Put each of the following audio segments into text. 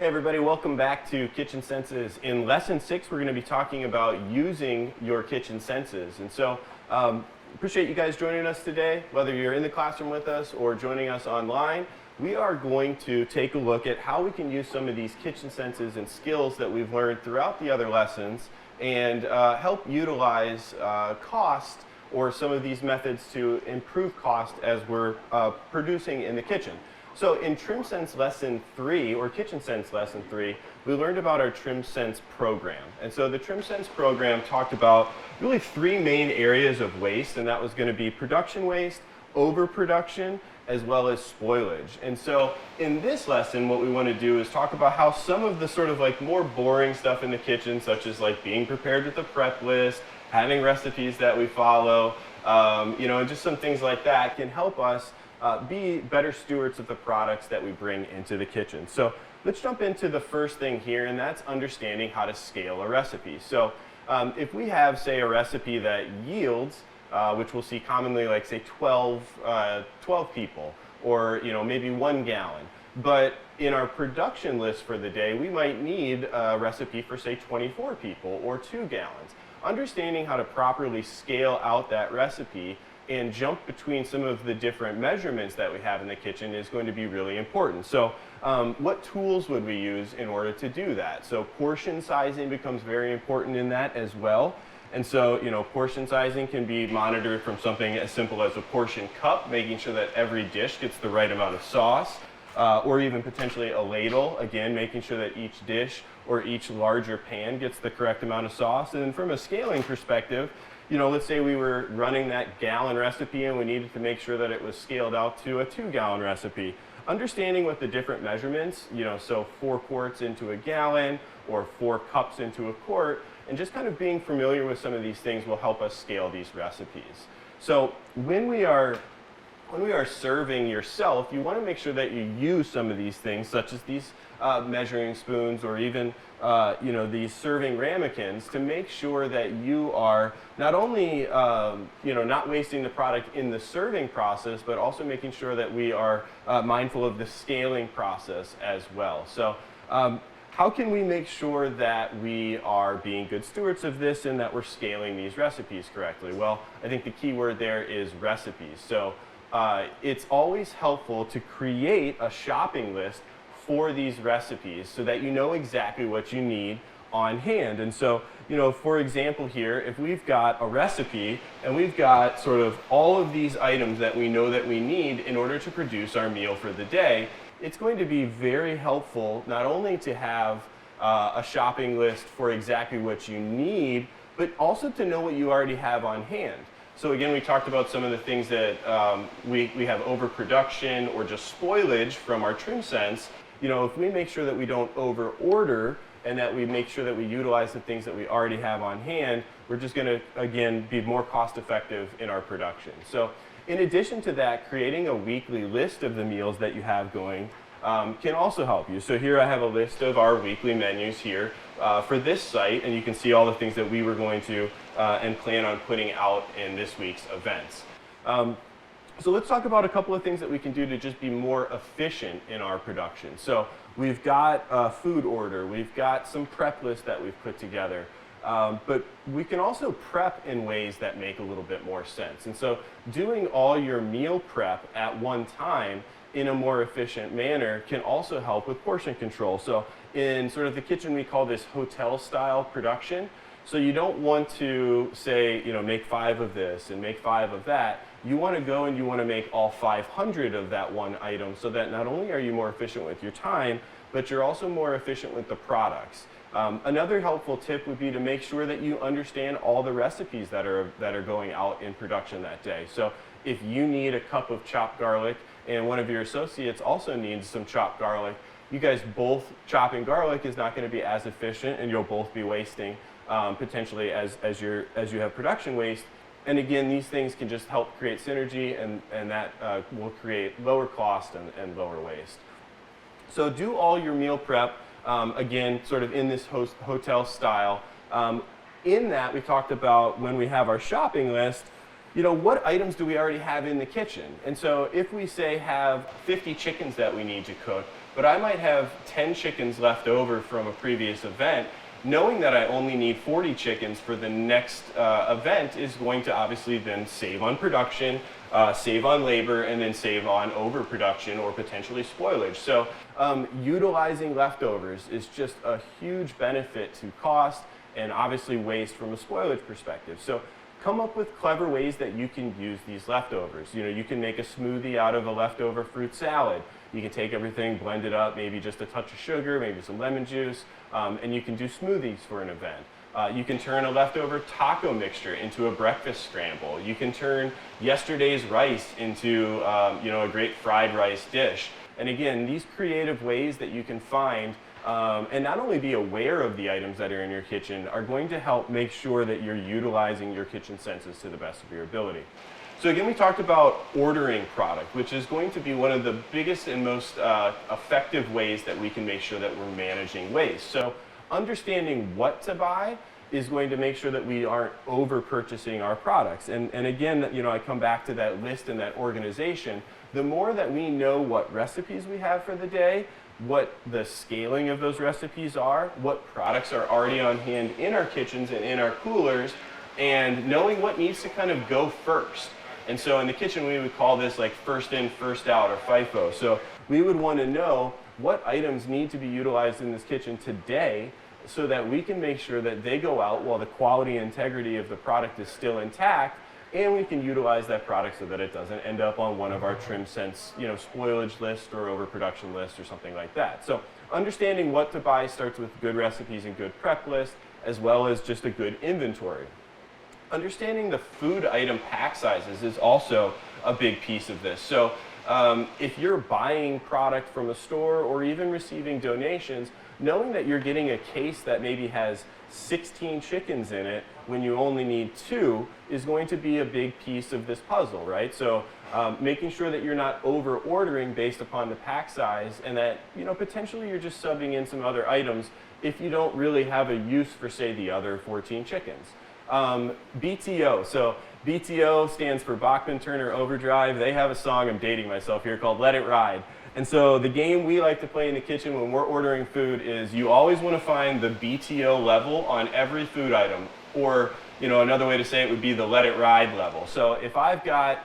Hey everybody, welcome back to Kitchen Senses. In Lesson 6, we're going to be talking about using your kitchen senses. And so, appreciate you guys joining us today, whether you're in the classroom with us or joining us online. We are going to take a look at how we can use some of these kitchen senses and skills that we've learned throughout the other lessons and help utilize cost or some of these methods to improve cost as we're producing in the kitchen. So in Trim Sense Lesson 3, or Kitchen Sense Lesson 3, we learned about our Trim Sense program. And so the Trim Sense program talked about really three main areas of waste, and that was going to be production waste, overproduction, as well as spoilage. And so in this lesson, what we want to do is talk about how some of the sort of like more boring stuff in the kitchen, such as like being prepared with a prep list, having recipes that we follow, and just some things like that can help us be better stewards of the products that we bring into the kitchen. So let's jump into the first thing here, and that's understanding how to scale a recipe. So if we have, say, a recipe that yields, which we'll see commonly like, say, 12 people, or maybe 1 gallon. But in our production list for the day, we might need a recipe for, say, 24 people or 2 gallons. Understanding how to properly scale out that recipe and jump between some of the different measurements that we have in the kitchen is going to be really important. So what tools would we use in order to do that? So portion sizing becomes very important in that as well. And so, portion sizing can be monitored from something as simple as a portion cup, making sure that every dish gets the right amount of sauce, or even potentially a ladle, again, making sure that each dish or each larger pan gets the correct amount of sauce. And then from a scaling perspective, let's say we were running that gallon recipe and we needed to make sure that it was scaled out to a 2-gallon recipe. Understanding what the different measurements, so 4 quarts into a gallon or 4 cups into a quart, and just kind of being familiar with some of these things will help us scale these recipes. So when we are serving yourself, you want to make sure that you use some of these things, such as these measuring spoons or even these serving ramekins, to make sure that you are not only not wasting the product in the serving process, but also making sure that we are mindful of the scaling process as well. So how can we make sure that we are being good stewards of this and that we're scaling these recipes correctly? Well, I think the key word there is recipes. So it's always helpful to create a shopping list for these recipes so that you know exactly what you need on hand. And so, for example here, if we've got a recipe and we've got sort of all of these items that we know that we need in order to produce our meal for the day, it's going to be very helpful not only to have a shopping list for exactly what you need, but also to know what you already have on hand. So again, we talked about some of the things that we have overproduction or just spoilage from our Trim Sense. If we make sure that we don't over order and that we make sure that we utilize the things that we already have on hand, we're just going to, again, be more cost effective in our production. So in addition to that, creating a weekly list of the meals that you have going can also help you. So here I have a list of our weekly menus here for this site, and you can see all the things that we were going to and plan on putting out in this week's events. So let's talk about a couple of things that we can do to just be more efficient in our production. So we've got a food order, we've got some prep lists that we've put together, but we can also prep in ways that make a little bit more sense. And so doing all your meal prep at one time in a more efficient manner can also help with portion control. So in sort of the kitchen, we call this hotel style production. So you don't want to say, make 5 of this and make 5 of that. You want to go and you want to make all 500 of that one item so that not only are you more efficient with your time, but you're also more efficient with the products. Another helpful tip would be to make sure that you understand all the recipes that are going out in production that day. So if you need a cup of chopped garlic and one of your associates also needs some chopped garlic, you guys both chopping garlic is not going to be as efficient, and you'll both be wasting potentially as you have production waste. And again, these things can just help create synergy, and that will create lower cost and lower waste. So do all your meal prep, again, sort of in this hotel style. In that, we talked about when we have our shopping list, what items do we already have in the kitchen? And so if we say have 50 chickens that we need to cook, but I might have 10 chickens left over from a previous event. Knowing that I only need 40 chickens for the next event is going to obviously then save on production, save on labor, and then save on overproduction or potentially spoilage. So utilizing leftovers is just a huge benefit to cost and obviously waste from a spoilage perspective. So come up with clever ways that you can use these leftovers. You know, you can make a smoothie out of a leftover fruit salad. You can take everything, blend it up, maybe just a touch of sugar, maybe some lemon juice, and you can do smoothies for an event. You can turn a leftover taco mixture into a breakfast scramble. You can turn yesterday's rice into a great fried rice dish. And again, these creative ways that you can find and not only be aware of the items that are in your kitchen are going to help make sure that you're utilizing your kitchen senses to the best of your ability. So again, we talked about ordering product, which is going to be one of the biggest and most effective ways that we can make sure that we're managing waste. So understanding what to buy is going to make sure that we aren't over purchasing our products. And again, you know, I come back to that list and that organization. The more that we know what recipes we have for the day, what the scaling of those recipes are, what products are already on hand in our kitchens and in our coolers, and knowing what needs to kind of go first. And so in the kitchen, we would call this like first in, first out, or FIFO. So we would want to know what items need to be utilized in this kitchen today so that we can make sure that they go out while the quality and integrity of the product is still intact, and we can utilize that product so that it doesn't end up on one of our trim sense, you know, spoilage list or overproduction list or something like that. So understanding what to buy starts with good recipes and good prep lists, as well as just a good inventory. Understanding the food item pack sizes is also a big piece of this. So if you're buying product from a store or even receiving donations, knowing that you're getting a case that maybe has 16 chickens in it when you only need 2 is going to be a big piece of this puzzle, right? So making sure that you're not over ordering based upon the pack size, and that, you know, potentially you're just subbing in some other items if you don't really have a use for, say, the other 14 chickens. BTO. So BTO stands for Bachman Turner Overdrive. They have a song, I'm dating myself here, called Let It Ride. And so the game we like to play in the kitchen when we're ordering food is you always want to find the BTO level on every food item. Or, you know, another way to say it would be the Let It Ride level. So if I've got,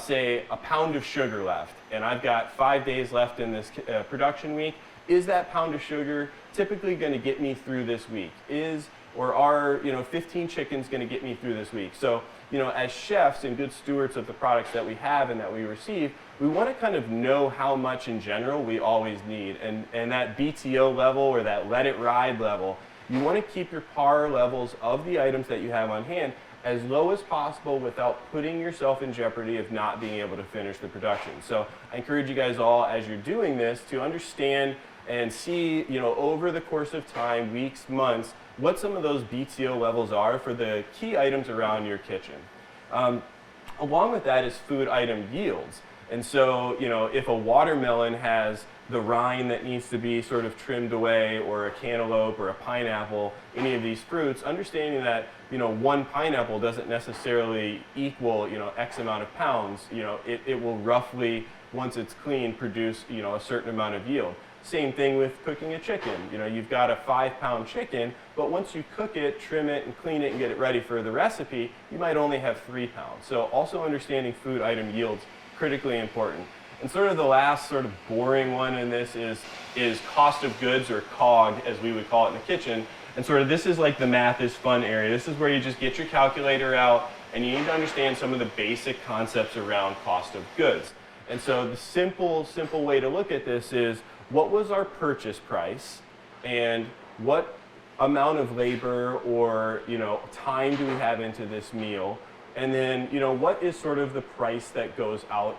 say, a pound of sugar left, and I've got 5 days left in this production week, is that pound of sugar typically going to get me through this week? Are, you know, 15 chickens going to get me through this week? So, you know, as chefs and good stewards of the products that we have and that we receive, we want to kind of know how much in general we always need. And that BTO level or that Let It Ride level, you want to keep your par levels of the items that you have on hand as low as possible without putting yourself in jeopardy of not being able to finish the production. So I encourage you guys all, as you're doing this, to understand and see, you know, over the course of time, weeks, months, what some of those BTO levels are for the key items around your kitchen. Along with that is food item yields. And so, you know, if a watermelon has the rind that needs to be sort of trimmed away, or a cantaloupe or a pineapple, any of these fruits, understanding that, you know, one pineapple doesn't necessarily equal, you know, X amount of pounds. You know, it will roughly, once it's clean, produce, you know, a certain amount of yield. Same thing with cooking a chicken. You know, you've got a 5-pound chicken, but once you cook it, trim it, and clean it, and get it ready for the recipe, you might only have 3 pounds. So also understanding food item yields, critically important. And sort of the last sort of boring one in this is cost of goods, or COG, as we would call it in the kitchen. And sort of this is like the math is fun area. This is where you just get your calculator out, and you need to understand some of the basic concepts around cost of goods. And so the simple way to look at this is, what was our purchase price, and what amount of labor or, you know, time do we have into this meal, and then, you know, what is sort of the price that goes out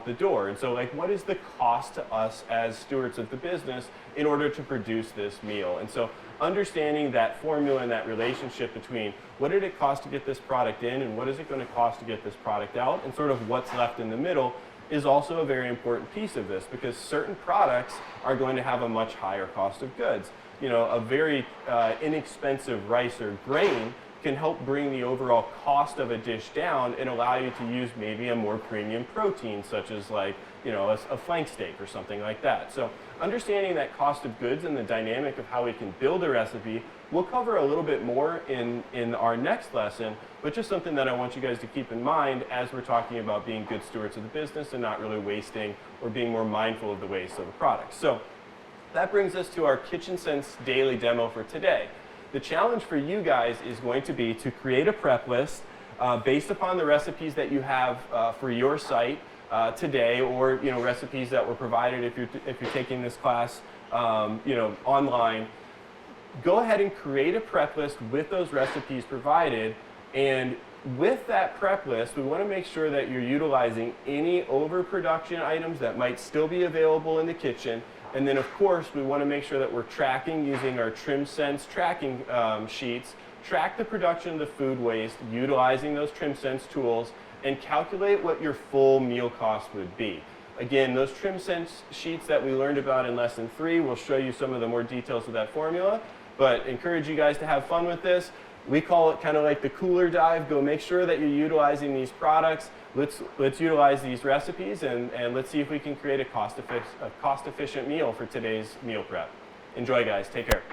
the door? And so, like, what is the cost to us as stewards of the business in order to produce this meal? And so understanding that formula and that relationship between what did it cost to get this product in, and what is it going to cost to get this product out, and sort of what's left in the middle is also a very important piece of this, because certain products are going to have a much higher cost of goods. You know, a very inexpensive rice or grain can help bring the overall cost of a dish down and allow you to use maybe a more premium protein, such as, like, you know, a flank steak or something like that. So understanding that cost of goods and the dynamic of how we can build a recipe, we'll cover a little bit more in our next lesson, but just something that I want you guys to keep in mind as we're talking about being good stewards of the business and not really wasting or being more mindful of the waste of a product. So that brings us to our Kitchen Sense daily demo for today. The challenge for you guys is going to be to create a prep list based upon the recipes that you have for your site today, or you know, recipes that were provided if you're taking this class you know, online. Go ahead and create a prep list with those recipes provided, and with that prep list we want to make sure that you're utilizing any overproduction items that might still be available in the kitchen. And then of course we want to make sure that we're tracking using our TrimSense tracking sheets, track the production of the food waste utilizing those TrimSense tools, and calculate what your full meal cost would be. Again, those TrimSense sheets that we learned about in lesson 3 will show you some of the more details of that formula, but encourage you guys to have fun with this. We call it kind of like the cooler dive. Go make sure that you're utilizing these products. Let's utilize these recipes, and let's see if we can create a cost-efficient meal for today's meal prep. Enjoy, guys. Take care.